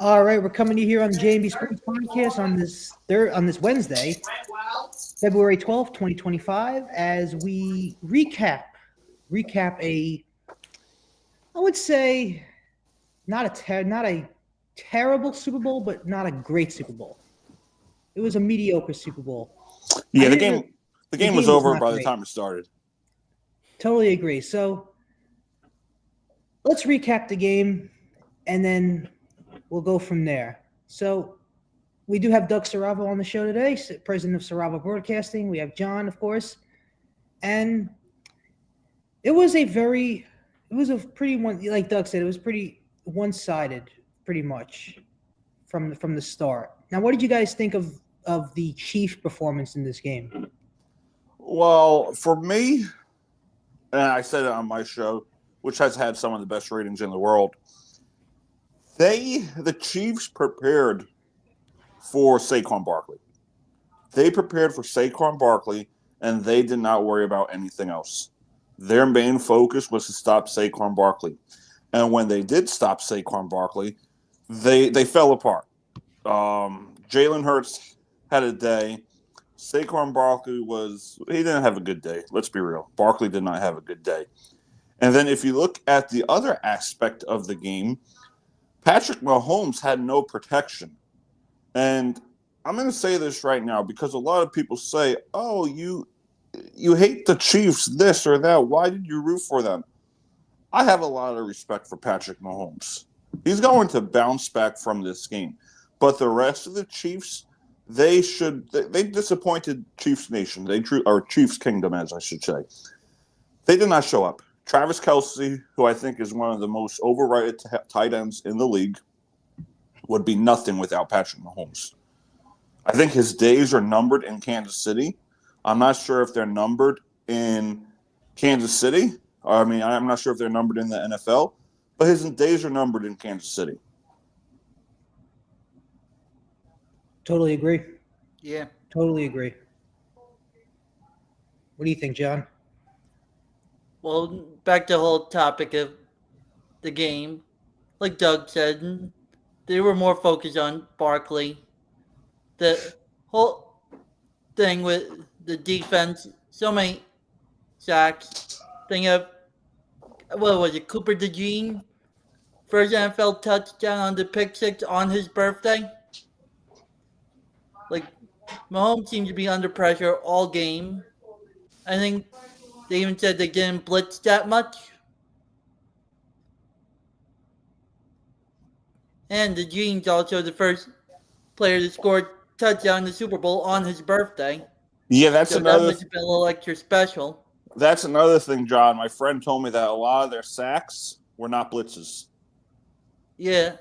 All right, we're coming to you here on the J&B Sports Podcast on this Wednesday, February 12th, 2025, as we recap a, I would say, not a terrible Super Bowl, but not a great Super Bowl. It was a mediocre Super Bowl. I Yeah, the hear game that the the game was game was over not by the great. time it started. Totally agree. So let's recap the game, and then we'll go from there. So we do have Doug Saravo on the show today, president of Saravo Broadcasting. We have John, of course, and it was a pretty one. Like Doug said, it was pretty one-sided, pretty much from the start. Now, what did you guys think of the Chiefs' performance in this game? Well, for me, and I said it on my show, which has had some of the best ratings in the world, the Chiefs prepared for Saquon Barkley. They prepared for Saquon Barkley, and they did not worry about anything else. Their main focus was to stop Saquon Barkley. And when they did stop Saquon Barkley, they fell apart. Jalen Hurts had a day. Saquon Barkley he didn't have a good day. Let's be real. Barkley did not have a good day. And then if you look at the other aspect of the game, Patrick Mahomes had no protection. And I'm going to say this right now because a lot of people say, "Oh, you hate the Chiefs, this or that. Why did you root for them?" I have a lot of respect for Patrick Mahomes. He's going to bounce back from this game. But the rest of the Chiefs, they disappointed Chiefs Nation. Or Chiefs Kingdom, as I should say. They did not show up. Travis Kelce, who I think is one of the most overrated tight ends in the league, would be nothing without Patrick Mahomes. I think his days are numbered in Kansas City. I'm not sure if they're numbered in Kansas City. I mean, I'm not sure if they're numbered in the NFL, but his days are numbered in Kansas City. Totally agree. Yeah. Totally agree. What do you think, John? Well, back to the whole topic of the game. Like Doug said, they were more focused on Barkley. The whole thing with the defense, so many sacks. Thing of, what was it, Cooper DeJean? First NFL touchdown on the pick six on his birthday. Like, Mahomes seemed to be under pressure all game. I think they even said they didn't blitz that much. And the Gene's also the first player to score touchdown in the Super Bowl on his birthday. Yeah, So that must have been a little extra special. That's another thing, John. My friend told me that a lot of their sacks were not blitzes. Yeah.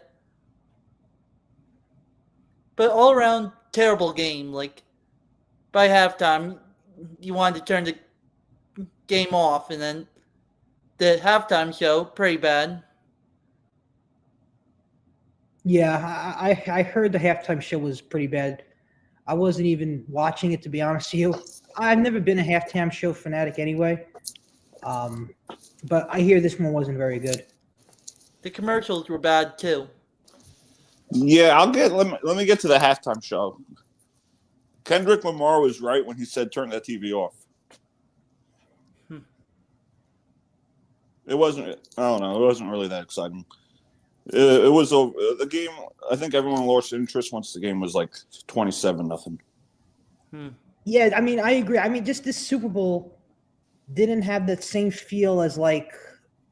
But all around, terrible game. Like, by halftime, you wanted to turn the game off, and then the halftime show, pretty bad. Yeah, I heard the halftime show was pretty bad. I wasn't even watching it, to be honest with you. I've never been a halftime show fanatic anyway. But I hear this one wasn't very good. The commercials were bad too. Yeah, let me get to the halftime show. Kendrick Lamar was right when he said turn that TV off. It wasn't. I don't know. It wasn't really that exciting. It was the game. I think everyone lost interest once the game was like 27-0. Yeah, I mean, I agree. I mean, just this Super Bowl didn't have that same feel as like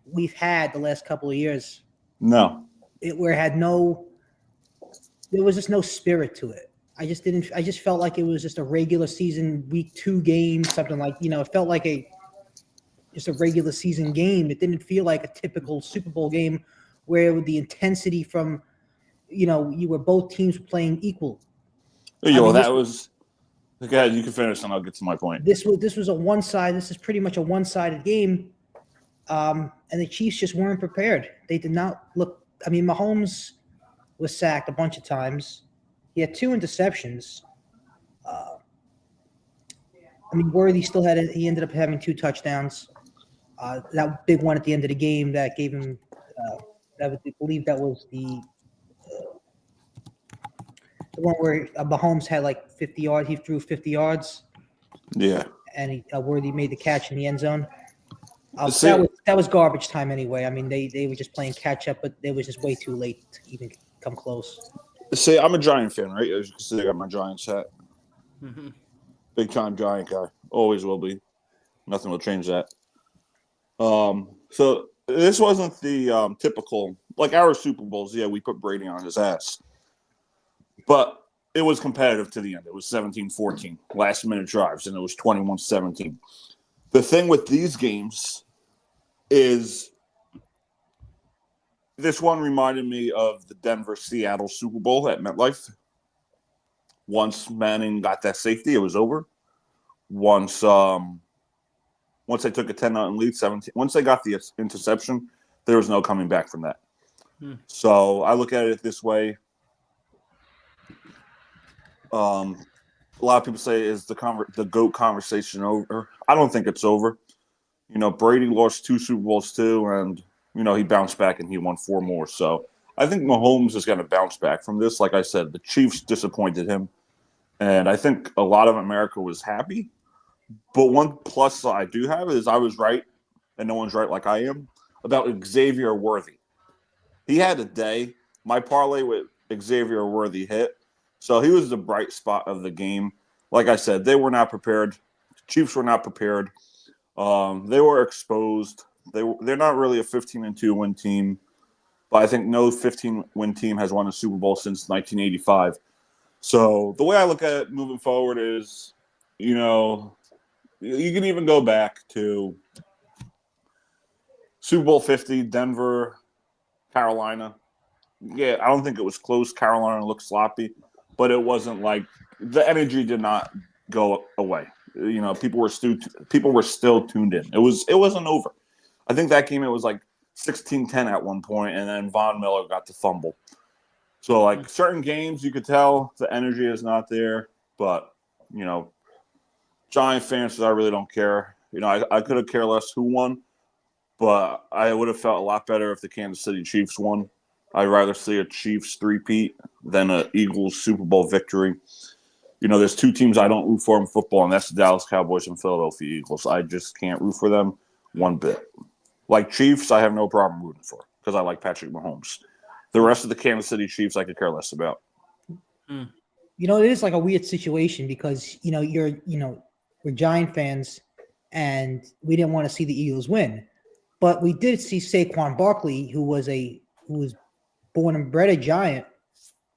we've had the last couple of years. No. There was just no spirit to it. I just felt like it was just a regular season week 2 game, something like, it felt like just a regular season game. It didn't feel like a typical Super Bowl game where the intensity from, you were both teams playing equal. Go ahead, you can finish and I'll get to my point. This is pretty much a one-sided game. And the Chiefs just weren't prepared. They did not look. I mean, Mahomes was sacked a bunch of times. He had 2 interceptions. Worthy he ended up having 2 touchdowns. That big one at the end of the game that gave him, I believe that was the The one where Mahomes had like 50 yards. He threw 50 yards, Yeah. and Worthy made the catch in the end zone. See- That was garbage time anyway. I mean, they were just playing catch up, but it was just way too late to even come close. See, I'm a Giant fan, right? As you can see, I got my Giants hat. Mhm. Big time Giant guy. Always will be. Nothing will change that. So this wasn't the typical, like our Super Bowls. Yeah, we put Brady on his ass. But it was competitive to the end. It was 17-14, last minute drives, and it was 21-17. The thing with these games is this one reminded me of the Denver-Seattle Super Bowl at MetLife. Once Manning got that safety, it was over. Once they took a 10-0 lead, 17. Once they got the interception, there was no coming back from that. So I look at it this way. A lot of people say, is the GOAT conversation over? I don't think it's over. You know, Brady lost 2 Super Bowls too, and, you know, he bounced back and he won 4 more. So I think Mahomes is going to bounce back from this. Like I said, the Chiefs disappointed him, and I think a lot of America was happy. But one plus I do have is I was right, and no one's right like I am, about Xavier Worthy. He had a day. My parlay with Xavier Worthy hit. So he was the bright spot of the game. Like I said, they were not prepared. Chiefs were not prepared. They were exposed. They're not really a 15-2 win team, but I think no 15-win team has won a Super Bowl since 1985. So the way I look at it moving forward is, you know, you can even go back to Super Bowl 50, Denver, Carolina. Yeah, I don't think it was close. Carolina looked sloppy, but it wasn't like the energy did not go away. You know, people were still tuned in. It wasn't over. I think that game it was like 16-10 at one point, and then Von Miller got the fumble. So like certain games, you could tell the energy is not there. But you know, Giant fans, I really don't care. You know, I could have cared less who won, but I would have felt a lot better if the Kansas City Chiefs won. I'd rather see a Chiefs three-peat than an Eagles Super Bowl victory. You know, there's 2 teams I don't root for in football, and that's the Dallas Cowboys and Philadelphia Eagles. I just can't root for them one bit. Like Chiefs, I have no problem rooting for because I like Patrick Mahomes. The rest of the Kansas City Chiefs, I could care less about. You know, it is like a weird situation because, you know, we're Giant fans and we didn't want to see the Eagles win. But we did see Saquon Barkley, who was born and bred a Giant,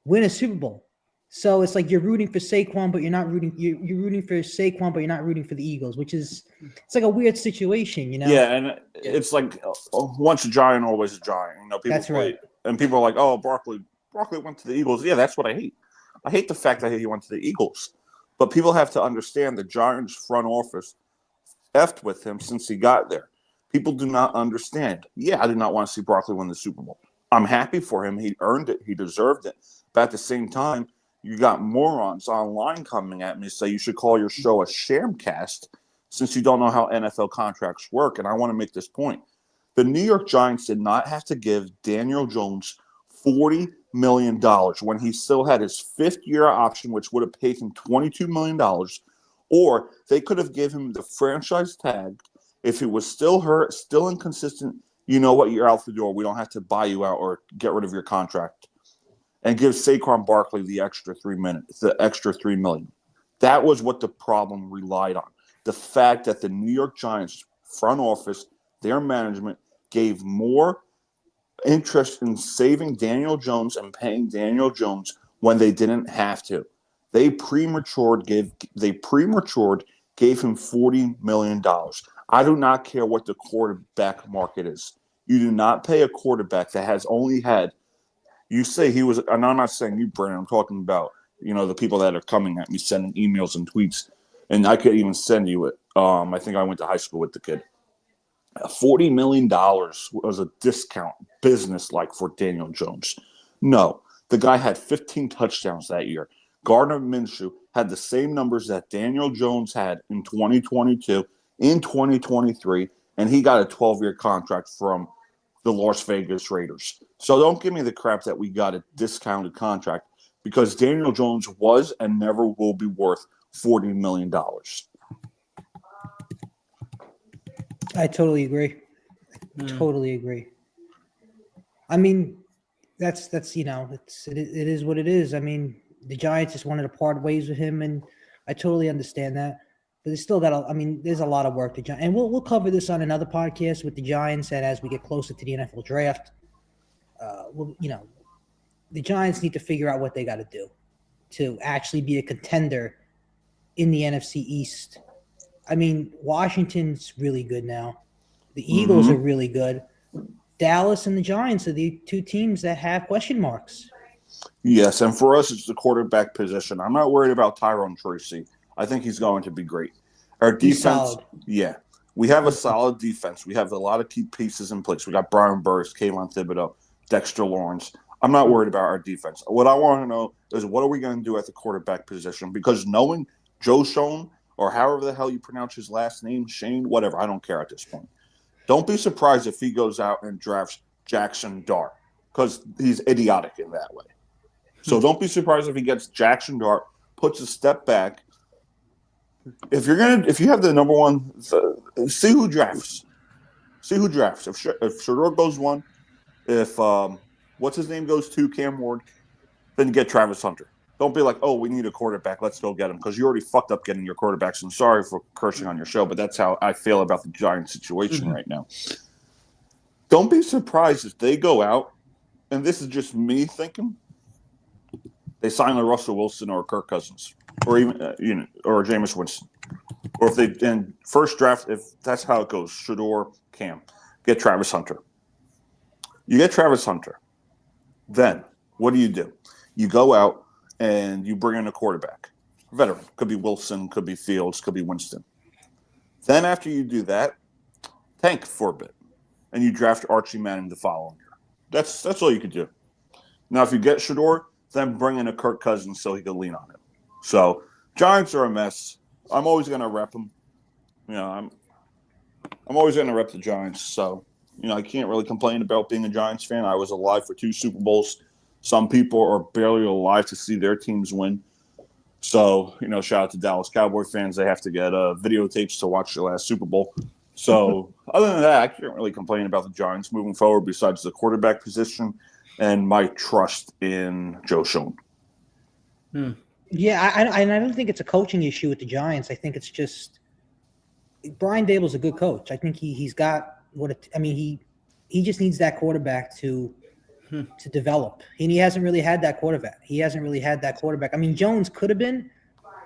win a Super Bowl. So it's like you're rooting for Saquon, but you're not rooting. You're rooting for Saquon, but you're not rooting for the Eagles, which is it's like a weird situation, you know. Yeah, and it's like once a Giant, always a Giant. You know, people That's right. And people are like, "Oh, Barkley went to the Eagles." Yeah, that's what I hate. I hate the fact that he went to the Eagles. But people have to understand the Giants front office effed with him since he got there. People do not understand. Yeah, I did not want to see Barkley win the Super Bowl. I'm happy for him. He earned it. He deserved it. But at the same time, you got morons online coming at me say you should call your show a shamcast since you don't know how NFL contracts work. And I want to make this point. The New York Giants did not have to give Daniel Jones $40 million when he still had his 5th-year option, which would have paid him $22 million. Or they could have given him the franchise tag if he was still hurt, still inconsistent. You know what? You're out the door. We don't have to buy you out or get rid of your contract. And give Saquon Barkley the extra $3 million. That was what the problem relied on. The fact that the New York Giants front office, their management, gave more interest in saving Daniel Jones and paying Daniel Jones when they didn't have to. They prematured, gave him $40 million. I do not care what the quarterback market is. You do not pay a quarterback that has only had. You say he was, and I'm not saying you, Brandon. I'm talking about, you know, the people that are coming at me, sending emails and tweets, and I could even send you it. I think I went to high school with the kid. $40 million was a discount business-like for Daniel Jones. No, the guy had 15 touchdowns that year. Gardner Minshew had the same numbers that Daniel Jones had in 2022, in 2023, and he got a 12-year contract from the Las Vegas Raiders. So don't give me the crap that we got a discounted contract. because Daniel Jones was and never will be worth $40 million. I totally agree. Totally agree. I mean, that's it is what it is. I mean, the Giants just wanted to part ways with him, and I totally understand that. But there's still there's a lot of work to and we'll cover this on another podcast with the Giants, and as we get closer to the NFL draft, the Giants need to figure out what they got to do to actually be a contender in the NFC East. I mean, Washington's really good now. The Eagles are really good. Dallas and the Giants are the two teams that have question marks. Yes, and for us, it's the quarterback position. I'm not worried about Tyrone Tracy. I think he's going to be great. Our defense, yeah. We have a solid defense. We have a lot of key pieces in place. We got Brian Burris, Kayvon Thibodeau, Dexter Lawrence. I'm not worried about our defense. What I want to know is what are we going to do at the quarterback position? Because knowing Joe Schoen, or however the hell you pronounce his last name, Shane, whatever, I don't care at this point. Don't be surprised if he goes out and drafts Jackson Dart, because he's idiotic in that way. So don't be surprised if he gets Jackson Dart, puts a step back. If you have the number one, see who drafts. See who drafts. If Shador goes one, if what's his name goes two, Cam Ward, then you get Travis Hunter. Don't be like, oh, we need a quarterback, let's go get him, because you already fucked up getting your quarterbacks. And sorry for cursing on your show, but that's how I feel about the Giants situation right now. Don't be surprised if they go out, and this is just me thinking, they sign a Russell Wilson or a Kirk Cousins, or even or Jameis Winston, or if they in first draft, if that's how it goes, Shador, Cam, get Travis Hunter. You get Travis Hunter, then what do? You go out and you bring in a quarterback, veteran. Could be Wilson, could be Fields, could be Winston. Then after you do that, tank for a bit, and you draft Archie Manning the following year. That's all you could do. Now, if you get Shador, then bring in a Kirk Cousins so he can lean on him. So Giants are a mess. I'm always going to rep them. I'm always going to rep the Giants. So I can't really complain about being a Giants fan. I was alive for 2 Super Bowls. Some people are barely alive to see their teams win. So, shout out to Dallas Cowboy fans. They have to get videotapes to watch the last Super Bowl. So, other than that, I can't really complain about the Giants moving forward besides the quarterback position and my trust in Joe Schoen. Yeah, I don't think it's a coaching issue with the Giants. I think it's just Brian Dable's a good coach. I think he's got he just needs that quarterback to develop. And he hasn't really had that quarterback. I mean, Jones could have been,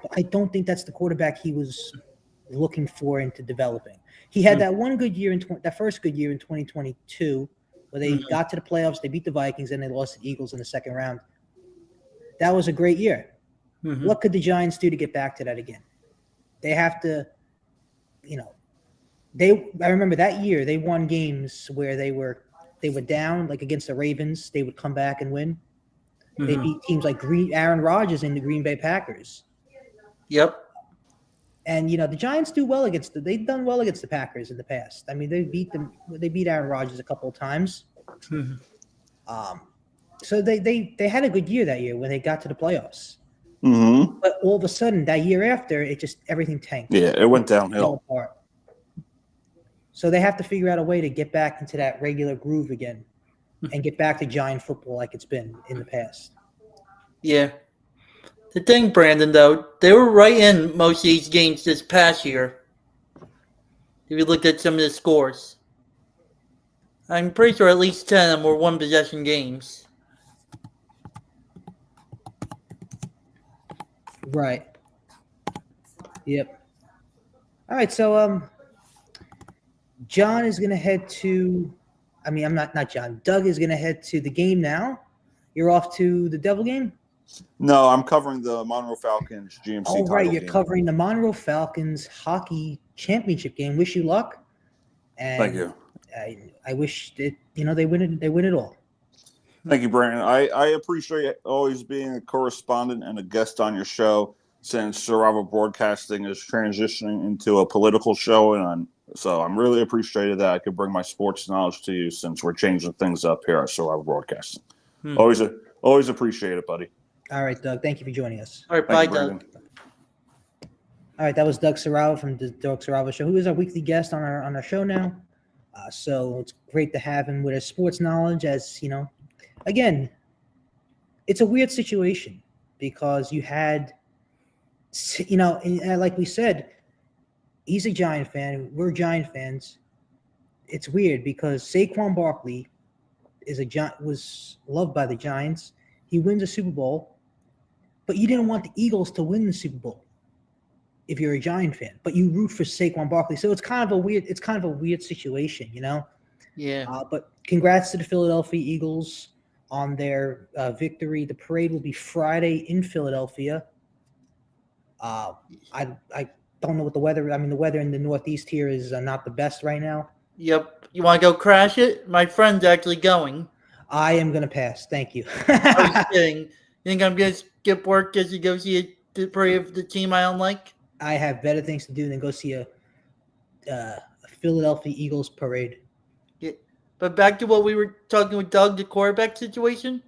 but I don't think that's the quarterback he was looking for into developing. He had that one good year that first good year in 2022 where they got to the playoffs, they beat the Vikings, and they lost the Eagles in the second round. That was a great year. What could the Giants do to get back to that again? They have to, I remember that year they won games where they were down, like against the Ravens. They would come back and win. They beat teams like Aaron Rodgers and the Green Bay Packers. Yep. And the Giants do well they've done well against the Packers in the past. I mean, they beat Aaron Rodgers a couple of times. So they had a good year that year when they got to the playoffs. But all of a sudden, that year after, everything tanked. Yeah, it went downhill. So they have to figure out a way to get back into that regular groove again and get back to Giant football like it's been in the past. Yeah. The thing, Brandon, though, they were right in most of these games this past year. If you look at some of the scores. I'm pretty sure at least 10 of them were one-possession games. Right. Yep. All right, so John is going to head to – not John. Doug is going to head to the game now. You're off to the Devil game? No, I'm covering the Monroe Falcons GMC title right. You're game. Covering the Monroe Falcons hockey championship game. Wish you luck. And Thank you. I wish that they win it all. Thank you, Brandon. I appreciate always being a correspondent and a guest on your show since Survival Broadcasting is transitioning into a political show, and so I'm really appreciated that I could bring my sports knowledge to you since we're changing things up here at Survival Broadcasting. Always appreciate it, buddy. All right, Doug. Thank you for joining us. All right, Thank bye, you, Doug. Brandon. All right, that was Doug Sarava from the Doug Sarava Show, who is our weekly guest on our show now. So it's great to have him with his sports knowledge. As you know, again, it's a weird situation because you had, and like we said, he's a Giant fan. We're Giant fans. It's weird because Saquon Barkley was loved by the Giants. He wins a Super Bowl, but you didn't want the Eagles to win the Super Bowl if you're a Giant fan, but you root for Saquon Barkley. So it's kind of a weird situation, Yeah. But congrats to the Philadelphia Eagles on their victory. The parade will be Friday in Philadelphia. I don't know what the weather. I mean, the weather in the Northeast here is not the best right now. Yep. You want to go crash it? My friend's actually going. I am gonna pass. Thank you. I was kidding. You think I'm going to skip work just to go see the parade of the team I don't like? I have better things to do than go see a Philadelphia Eagles parade. Yeah. But back to what we were talking with Doug, the quarterback situation.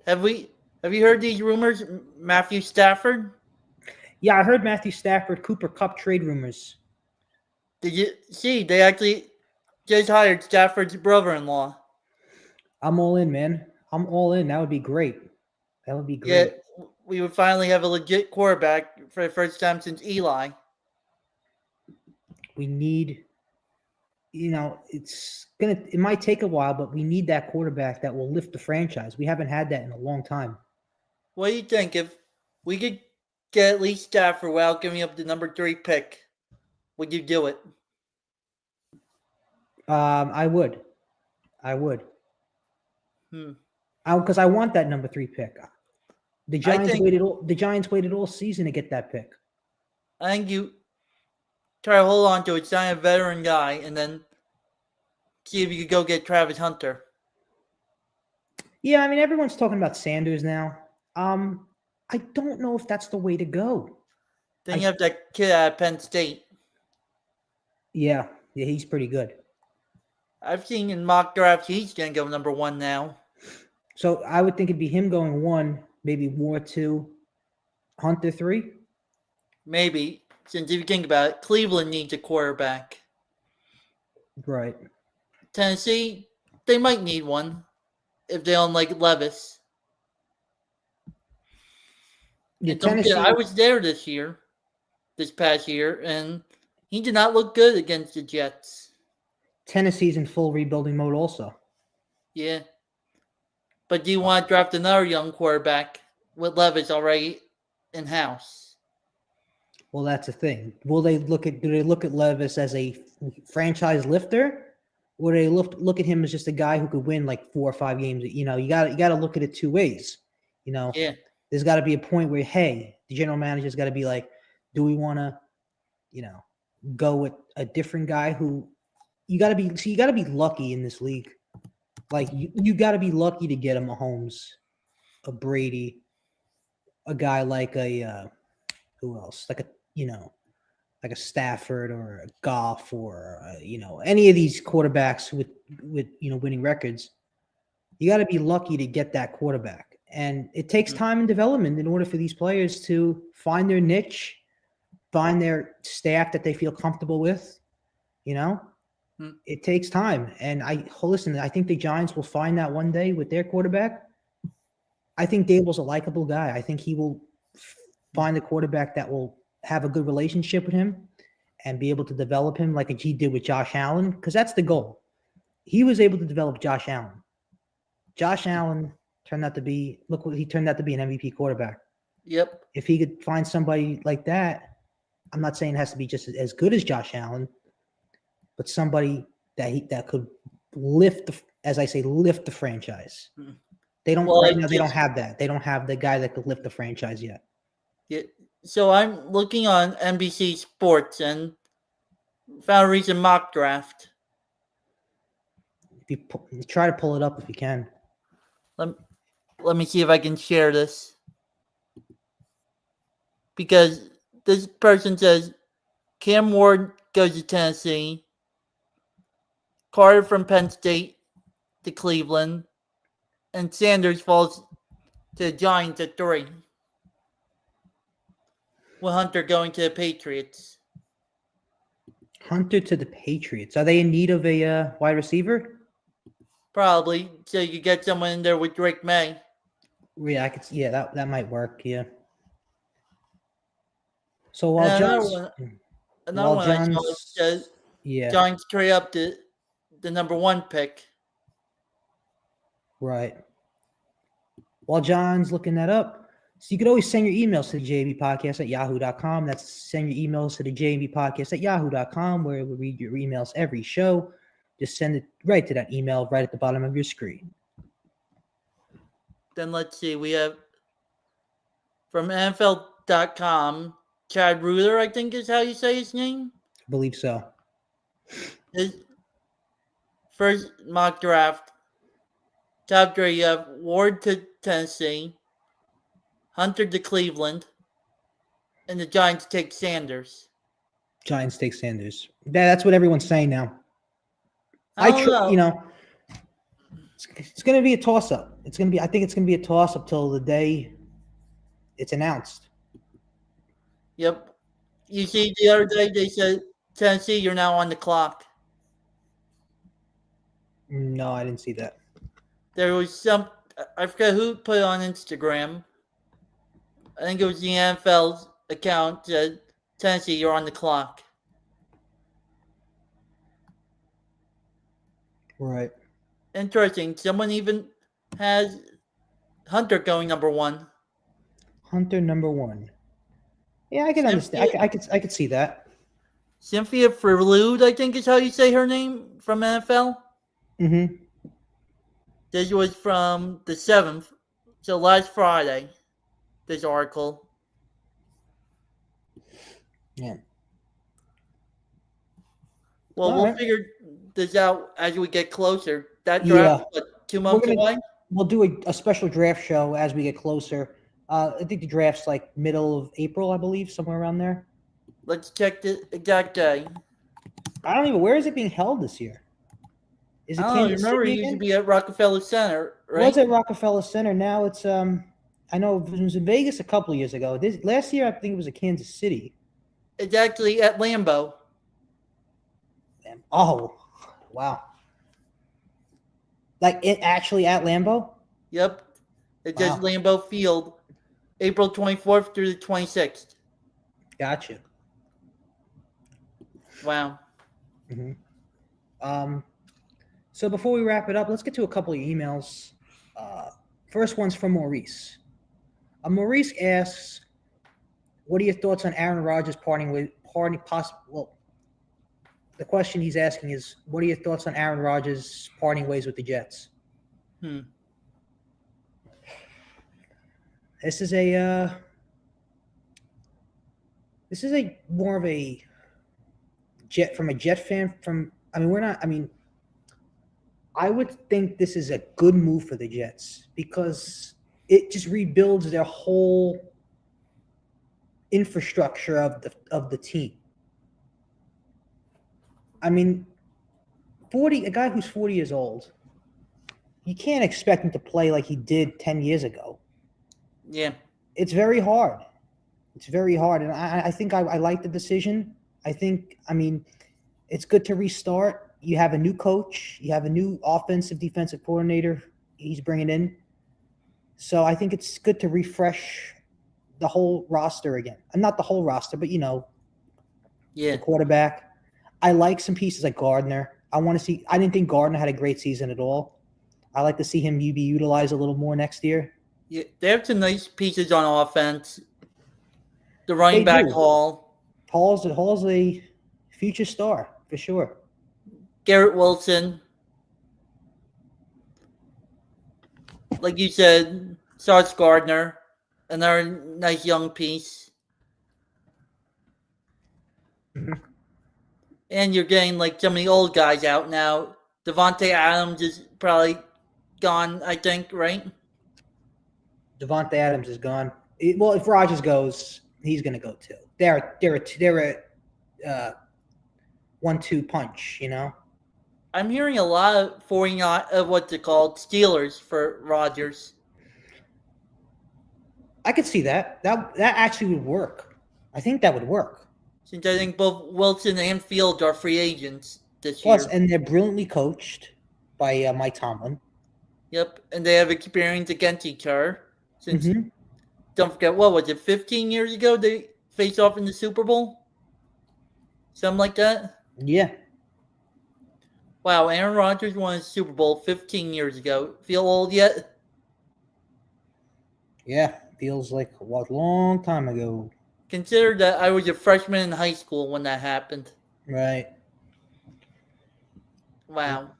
Have you heard these rumors? Matthew Stafford? Yeah, I heard Matthew Stafford, Cooper Kupp trade rumors. Did you see? They actually just hired Stafford's brother-in-law. I'm all in, man. I'm all in. That would be great. Yeah, we would finally have a legit quarterback for the first time since Eli. We need, it might take a while, but we need that quarterback that will lift the franchise. We haven't had that in a long time. What do you think if we could get at least Stafford without giving up the number 3 pick? Would you do it? I would. Because I want that number 3 pick. The Giants waited all season to get that pick. I think you try to hold on to it, sign a veteran guy, and then see if you could go get Travis Hunter. Yeah, I mean, everyone's talking about Sanders now. I don't know if that's the way to go. Then you have that kid out of Penn State. Yeah, he's pretty good. I've seen in mock drafts he's going to go number 1 now. So I would think it'd be him going 1, maybe Moore 2, Hunter 3. Maybe, since if you think about it, Cleveland needs a quarterback. Right. Tennessee, they might need one if they don't like Levis. Yeah, Tennessee, I was there this past year, and he did not look good against the Jets. Tennessee's in full rebuilding mode also. Yeah. But do you want to draft another young quarterback with Levis already in-house? Well, that's the thing. Do they look at Levis as a franchise lifter, or do they look at him as just a guy who could win like 4 or 5 games? You got to look at it 2 ways. Yeah. There's got to be a point where, hey, the general manager's got to be like, do we want to, go with a different guy who you got to be lucky in this league. Like you got to be lucky to get a Mahomes, a Brady, a guy like a who else? Like a Stafford or a Goff or any of these quarterbacks with winning records. You got to be lucky to get that quarterback, and it takes time and development in order for these players to find their niche, find their staff that they feel comfortable with. It takes time, and I think the Giants will find that one day with their quarterback. I think Dable's a likable guy. I think he will find a quarterback that will have a good relationship with him and be able to develop him like he did with Josh Allen, because that's the goal. He was able to develop Josh Allen. Josh Allen turned out to be an MVP quarterback. Yep. If he could find somebody like that, I'm not saying it has to be just as good as Josh Allen, but somebody that could lift the franchise. They don't They don't have that. They don't have the guy that could lift the franchise yet. Yeah. So I'm looking on NBC Sports and found a recent mock draft. If you try to pull it up if you can. Let me see if I can share this. Because this person says Cam Ward goes to Tennessee, Carter from Penn State to Cleveland, and Sanders falls to the Giants at 3. With Hunter going to the Patriots. Hunter to the Patriots. Are they in need of a wide receiver? Probably. So you could get someone in there with Drake May. Yeah, I could. Yeah, that might work. Yeah. So while And John's, another one I saw says yeah, Giants trade up to the number 1 pick. right. While John's looking that up, so you could always send your emails to the JB podcast at yahoo.com. That's send your emails to the JB podcast at yahoo.com, where we read your emails every show. Just send it right to that email right at the bottom of your screen. Then let's see. We have from NFL.com, Chad Ruler, I think is how you say his name. I believe so. His first mock draft. Top 3, you have Ward to Tennessee, Hunter to Cleveland, and the Giants take Sanders. Giants take Sanders. That's what everyone's saying now. I don't know. You know, it's going to be a toss-up. I think it's going to be a toss-up till the day it's announced. Yep. You see, the other day they said, Tennessee, you're now on the clock. No, I didn't see that. There was I forget who put it on Instagram. I think it was the NFL's account said, Tennessee, you're on the clock. Right. Interesting. Someone even has Hunter going number 1. Hunter number 1. Yeah, I can understand. I could see that. Cynthia Ferlude, I think is how you say her name from NFL. Mm-hmm. This was from the 7th, so last Friday, this article. Yeah. Well, All we'll right. figure this out as we get closer. That draft, what, 2 months away? We'll do a special draft show as we get closer. I think the draft's like middle of April, I believe, somewhere around there. Let's check the exact day. I don't even. Where is it being held this year? Is it Kansas remember City it used to again? be at Rockefeller Center, right? It was at Rockefeller Center. Now it's I know it was in Vegas a couple of years ago. Last year I think it was at Kansas City. It's actually at Lambeau. Oh, wow! Like it actually at Lambeau? Yep. It's just Wow. Lambeau Field, April 24th through the 26th. Gotcha. Wow. Mm-hmm. So before we wrap it up, let's get to a couple of emails. First one's from Maurice. Maurice asks, "What are your thoughts on Aaron Rodgers the question he's asking is, what are your thoughts on Aaron Rodgers parting ways with the Jets?" This is a more of a Jet fan. I would think this is a good move for the Jets because it just rebuilds their whole infrastructure of the team. I mean, a guy who's 40 years old, you can't expect him to play like he did 10 years ago. Yeah. It's very hard. And I think I like the decision. It's good to restart. You have a new coach. You have a new defensive coordinator he's bringing in. So I think it's good to refresh the whole roster again. Not the whole roster, but, the quarterback. I like some pieces like Gardner. I didn't think Gardner had a great season at all. I like to see him be utilized a little more next year. Yeah, they have some nice pieces on offense. The running back Hall. Hall's a future star for sure. Garrett Wilson. Like you said, Sauce Gardner. Another nice young piece. Mm-hmm. And you're getting like some of the old guys out now. Devontae Adams is probably gone, I think, right? Devontae Adams is gone. Well, if Rodgers goes, he's going to go too. They're a 1-2 punch, I'm hearing a lot of what's it called, Steelers for Rodgers. I could see that. That actually would work. I think that would work. Since I think both Wilson and Fields are free agents this Plus, year. and they're brilliantly coached by Mike Tomlin. Yep, and they have experience against each other. Since Mhm. don't forget, what was it? 15 years ago they faced off in the Super Bowl, something like that. Yeah. Wow, Aaron Rodgers won a Super Bowl 15 years ago. Feel old yet? Yeah. Feels like a long time ago. Consider that I was a freshman in high school when that happened. Right. Wow.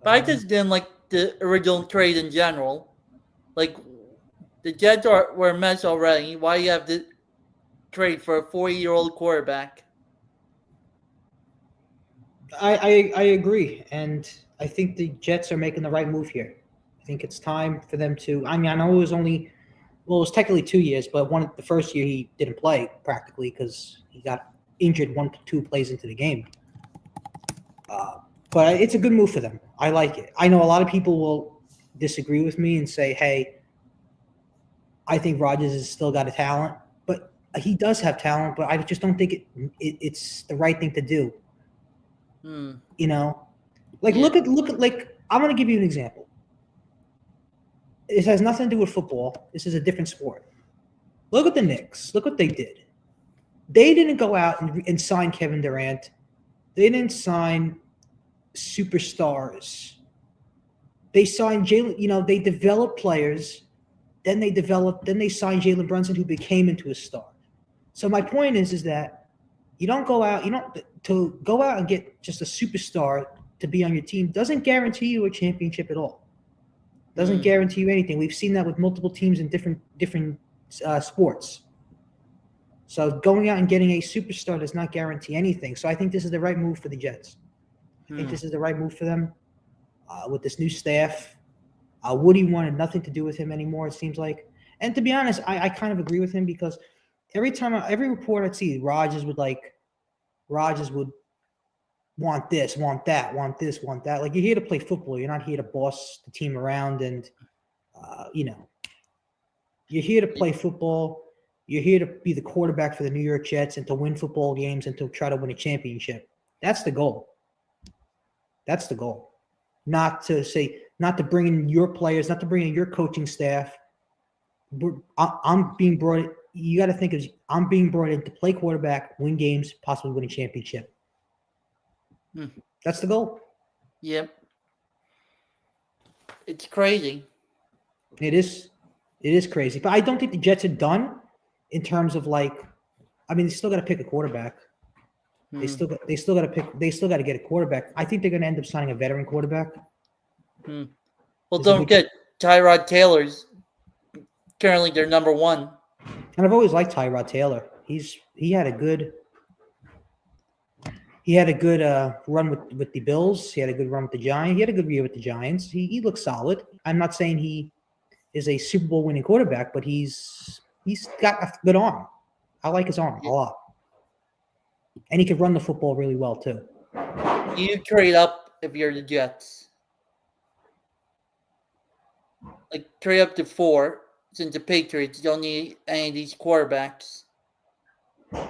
But I just didn't like the original trade in general. Like, the Jets were a mess already. Why you have to trade for a 40-year-old quarterback? I agree, and I think the Jets are making the right move here. I think it's time for them to. I mean, I know it was only, well, it was technically 2 years, but the first year he didn't play practically because he got injured 1-2 plays into the game. But it's a good move for them. I like it. I know a lot of people will disagree with me and say, "Hey, I think Rodgers has still got a talent," but he does have talent. But I just don't think it's the right thing to do. You know, like Yeah. look at like I'm gonna give you an example. It has nothing to do with football. This is a different sport. Look at the Knicks. Look what they did. They didn't go out and sign Kevin Durant. They didn't sign superstars. They signed Jalen. You know, they developed players. Then they signed Jalen Brunson, who became into a star. So my point is that you don't go out. You don't to go out and get just a superstar to be on your team doesn't guarantee you a championship at all. Doesn't guarantee you anything. We've seen that with multiple teams in different sports. So going out and getting a superstar does not guarantee anything. So I think this is the right move for the Jets. I think this is the right move for them with this new staff. Woody wanted nothing to do with him anymore, it seems like. And to be honest, I kind of agree with him because every report I'd see, Rodgers would want this, want that, want this, want that. Like, you're here to play football. You're not here to boss the team around and, you're here to play football. You're here to be the quarterback for the New York Jets and to win football games and to try to win a championship. That's the goal. That's the goal. Not to bring in your players, not to bring in your coaching staff. I'm being brought in. You got to think of, I'm being brought in to play quarterback, win games, possibly win a championship. That's the goal. Yep. It's crazy. It is crazy. But I don't think the Jets are done in terms of they still got to pick a quarterback. They still got to get a quarterback. I think they're going to end up signing a veteran quarterback. Well, don't forget, Tyrod Taylor's currently their number one. And I've always liked Tyrod Taylor. He had a good run with the Bills. He had a good run with the Giants. He had a good year with the Giants. He looks solid. I'm not saying he is a Super Bowl winning quarterback, but he's got a good arm. I like his arm a lot. And he can run the football really well too. You trade up if you're the Jets. Like, trade up to 4, since the Patriots don't need any of these quarterbacks.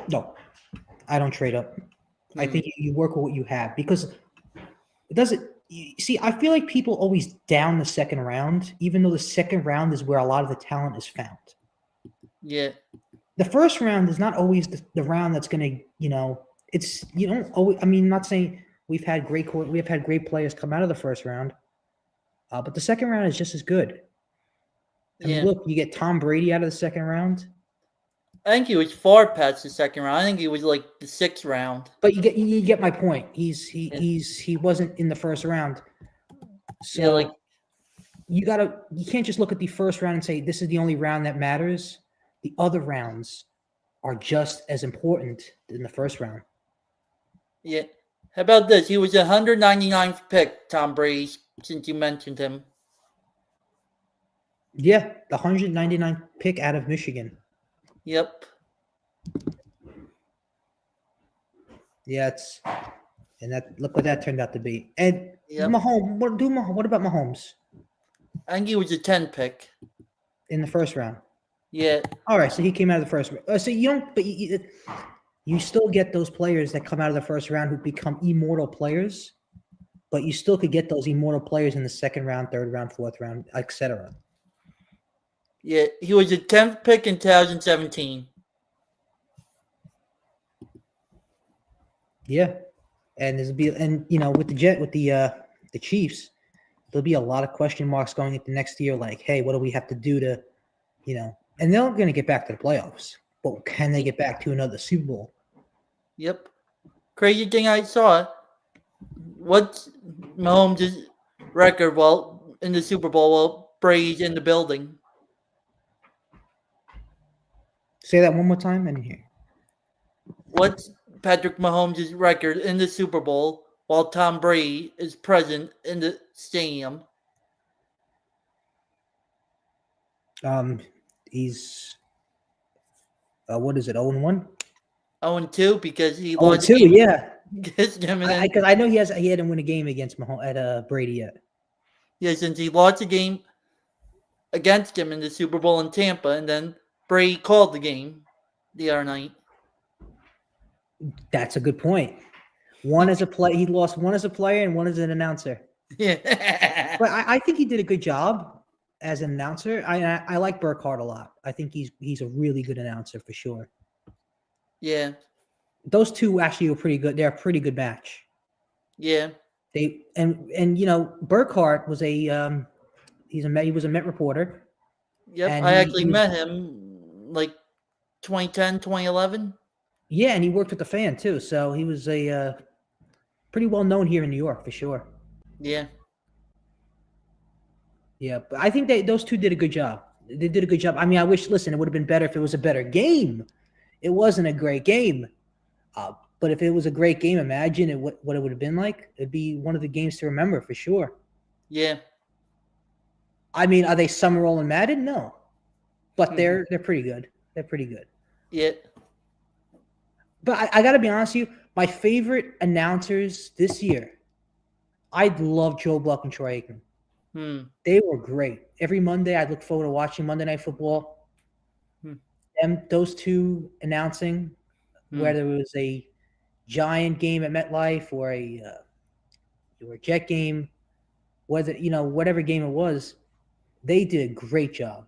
No, I don't trade up. I think you work with what you have because it doesn't. See, I feel like people always down the second round, even though the second round is where a lot of the talent is found. Yeah. The first round is not always the round that's going to, it's, you don't always, I mean, I'm not saying we've had great players come out of the first round, but the second round is just as good. I mean, look, you get Tom Brady out of the second round. I think he was far past the second round. I think he was like the 6th round. But you get my point. He wasn't in the first round. So you can't just look at the first round and say this is the only round that matters. The other rounds are just as important in the first round. Yeah. How about this? He was the 199th pick, Tom Brady, since you mentioned him. Yeah, the 199th pick out of Michigan. Yep. Yeah, look what that turned out to be. And Mahomes, what about Mahomes? I think he was a 10 pick. in the first round. Yeah, All right, so he came out of the first round. So you don't, but you still get those players that come out of the first round who become immortal players, but you still could get those immortal players in the second round, third round, fourth round, etc. yeah. He was the 10th pick in 2017. Yeah, and with the Chiefs, there'll be a lot of question marks going into next year. Like, hey, what do we have to do to, and they're going to get back to the playoffs, but can they get back to another Super Bowl? Yep. Crazy thing I saw. What's Mahomes' record while in the Super Bowl while Brady's in the building? Say that one more time. I didn't hear. What's Patrick Mahomes' record in the Super Bowl while Tom Brady is present in the stadium? He's what is it? 0-1. 0-2 because he Oh, lost. 2. Yeah, Against him, and then, because I know he hadn't won a game against Mahomes at Brady yet. yeah, since he lost a game against him in the Super Bowl in Tampa, and then Brady called the game the other night. That's a good point. One as a play, he lost one as a player and one as an announcer. Yeah. But I think he did a good job as an announcer. I like Burkhardt a lot. I think he's a really good announcer for sure. Yeah. Those two actually were pretty good. They're a pretty good match. Yeah. They Burkhardt was he was a Met reporter. Yep. And I he actually was- met him like 2010, 2011. Yeah, and he worked with the fan too. So he was a pretty well known here in New York for sure. Yeah. Yeah, but I think those two did a good job. They did a good job. I mean, it would have been better if it was a better game. It wasn't a great game. But if it was a great game, imagine what it would have been like. It'd be one of the games to remember for sure. Yeah. I mean, are they Summerall and Madden? No. But they're pretty good. They're pretty good. Yeah. But I got to be honest with you, my favorite announcers this year, I love Joe Buck and Troy Aikman. They were great. Every Monday, I look forward to watching Monday Night Football. Those two announcing, whether it was a Giant game at MetLife or a Jet game, whatever game it was, they did a great job.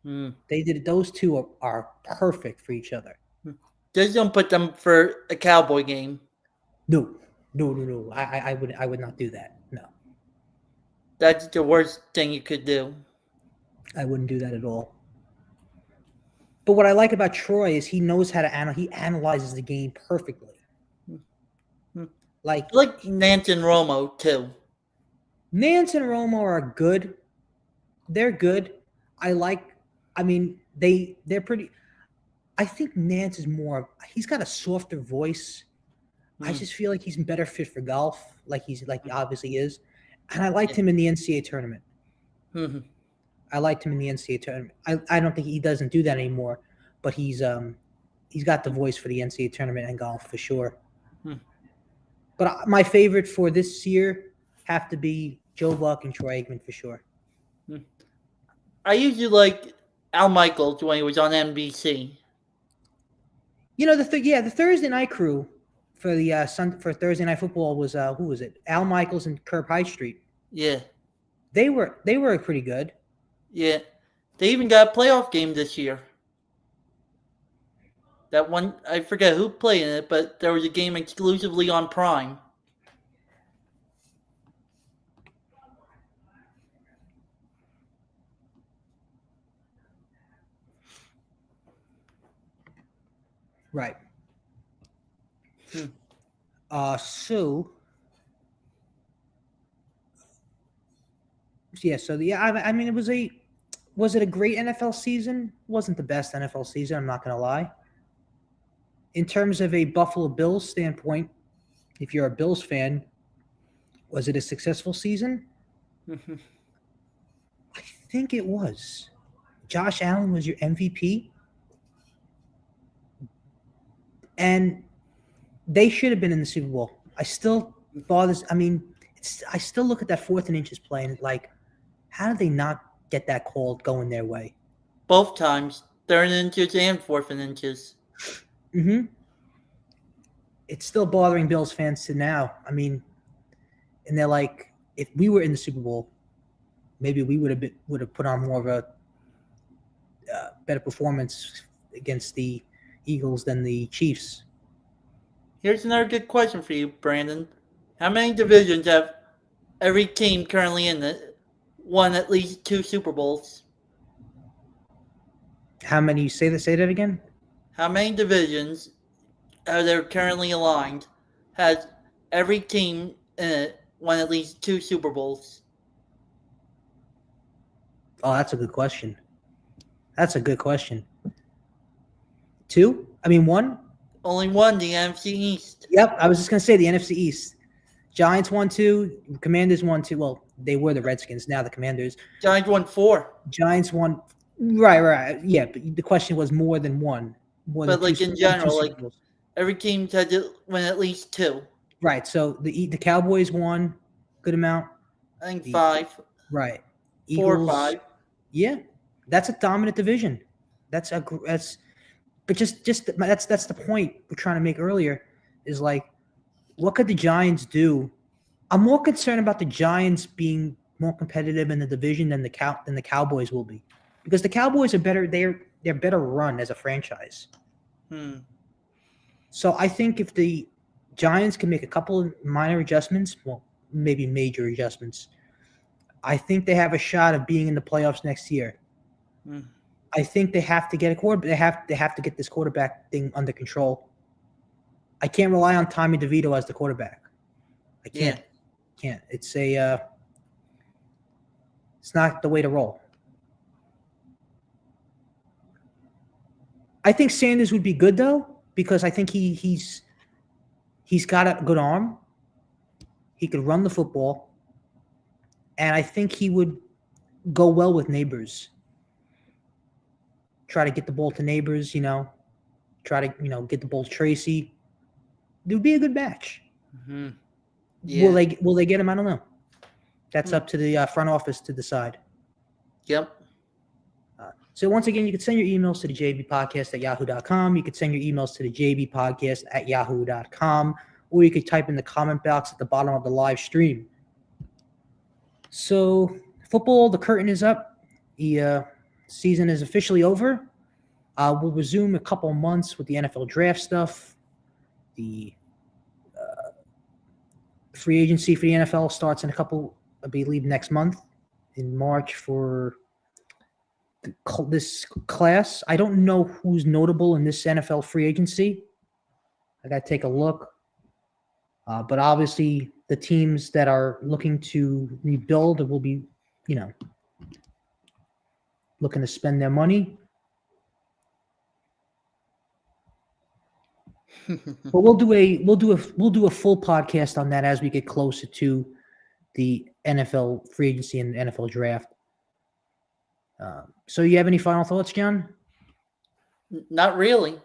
They did. Those two are perfect for each other. Just don't put them for a Cowboy game. No. I would not do that. No. That's the worst thing you could do. I wouldn't do that at all. But what I like about Troy is he knows how to he analyzes the game perfectly. I like Nance and Romo too. Nance and Romo are good. They're good. They're pretty. I think Nance is he's got a softer voice. I just feel like he's better fit for golf, like he obviously is. And I liked him in the NCAA tournament. I liked him in the NCAA tournament. I don't think he doesn't do that anymore, but he's got the voice for the NCAA tournament and golf for sure. But my favorite for this year have to be Joe Buck and Troy Aikman for sure. I usually like Al Michaels when he was on NBC. The Thursday night crew for the for Thursday Night Football was who was it? Al Michaels and Kirk High Street. Yeah. They were pretty good. Yeah. They even got a playoff game this year. That one, I forget who played in it, but there was a game exclusively on Prime. Right. I mean, was it a great NFL season? Wasn't the best NFL season, I'm not going to lie. In terms of a Buffalo Bills standpoint, if you're a Bills fan, was it a successful season? I think it was. Josh Allen was your MVP. And they should have been in the Super Bowl. I still look at that 4th and inches play and how did they not get that call going their way. Both times, 3rd and inches and 4th and inches. Mm-hmm. It's still bothering Bills fans to now. I mean, and they're like, if we were in the Super Bowl, maybe we would have put on more of a better performance against the Eagles than the Chiefs. Here's another good question for you, Brandon. How many divisions have every team currently in it won at least 2 Super Bowls? How many? Say that again. How many divisions are there currently aligned has every team in it won at least 2 Super Bowls? Oh, that's a good question. That's a good question. 2? I mean, 1? Only one, the NFC East. Yep, I was just going to say the NFC East. Giants won 2. Commanders won 2. Well, they were the Redskins. Now the Commanders. Giants won 4. Giants won. Right. Yeah, but the question was more than one. But like in general, like every team had to win at least 2. Right. So the Cowboys won good amount. I think 5. Right. 4 Eagles, or 5. Yeah, that's a dominant division. But just that's the point we're trying to make earlier. Is like, what could the Giants do? I'm more concerned about the Giants being more competitive in the division than the Cowboys will be, because the Cowboys are better. They're better run as a franchise. So I think if the Giants can make a couple of minor adjustments, well, maybe major adjustments, I think they have a shot of being in the playoffs next year. I think they have to get a quarterback. They have to get this quarterback thing under control. I can't rely on Tommy DeVito as the quarterback. I can't. Can't. It's not the way to roll. I think Sanders would be good though, because I think he's got a good arm. He could run the football, and I think he would go well with Neighbors. Try to get the ball to Neighbors, try to, get the ball to Tracy. It would be a good match. Mm-hmm. Yeah. Will they get him? I don't know. That's up to the front office to decide. Yep. So once again, you can send your emails to the jbpodcast@yahoo.com. You can send your emails to the jbpodcast@yahoo.com, or you could type in the comment box at the bottom of the live stream. So football, the curtain is up. The season is officially over. We'll resume a couple months with the NFL draft stuff. The free agency for the NFL starts in I believe, next month in March for this class. I don't know who's notable in this NFL free agency. I got to take a look. But obviously, the teams that are looking to rebuild will be, looking to spend their money. But we'll do a full podcast on that as we get closer to the NFL free agency and the NFL draft. So you have any final thoughts, John? Not really.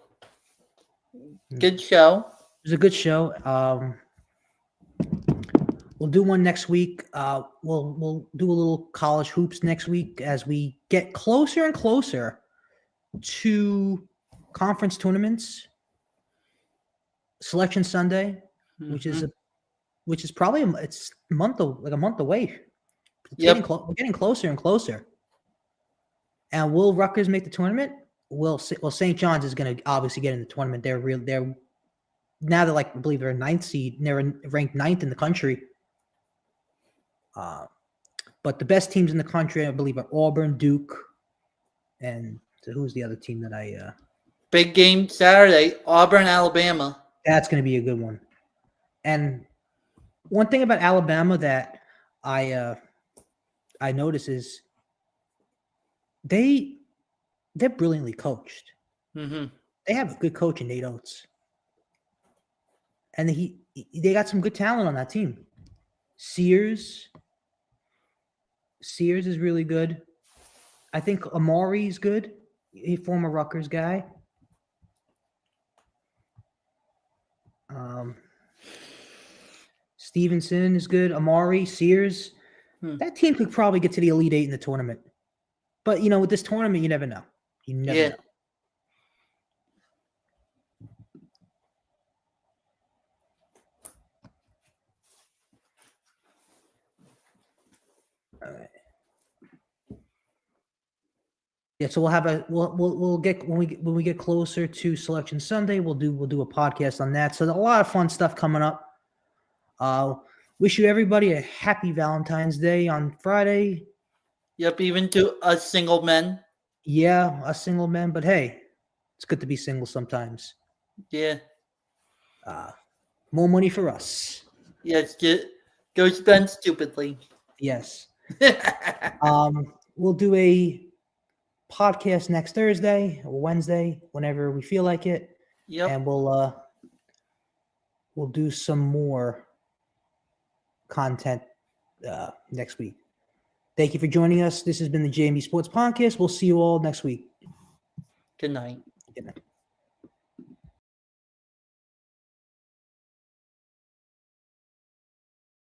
Good show. It was a good show. We'll do one next week. We'll do a little college hoops next week as we get closer and closer to conference tournaments. Selection Sunday, which is probably it's a month away. We're getting closer and closer. And will Rutgers make the tournament? Well, St. John's is going to obviously get in the tournament. They're I believe they're a 9th seed. And they're ranked 9th in the country. But the best teams in the country, I believe, are Auburn, Duke, and who's the other team that I? Big game Saturday, Auburn, Alabama. That's going to be a good one. And one thing about Alabama that I notice is they're brilliantly coached. Mm-hmm. They have a good coach in Nate Oates, and they got some good talent on that team. Sears is really good. I think Amari is good. A former Rutgers guy. Stevenson is good. Amari, Sears. That team could probably get to the Elite Eight in the tournament. But with this tournament, you never know. You never Yeah. know. All right. Yeah, so we'll get when we get closer to Selection Sunday, we'll do a podcast on that. So a lot of fun stuff coming up. Wish you everybody a happy Valentine's Day on Friday. Yep, even to us single men. Yeah, us single men, but hey, it's good to be single sometimes. Yeah. More money for us. Yes, go spend stupidly. Yes. We'll do a podcast next Thursday or Wednesday, whenever we feel like it. Yep. And we'll do some more content next week. Thank you for joining us. This has been the JMB Sports Podcast. We'll see you all next week. Good night. Good night.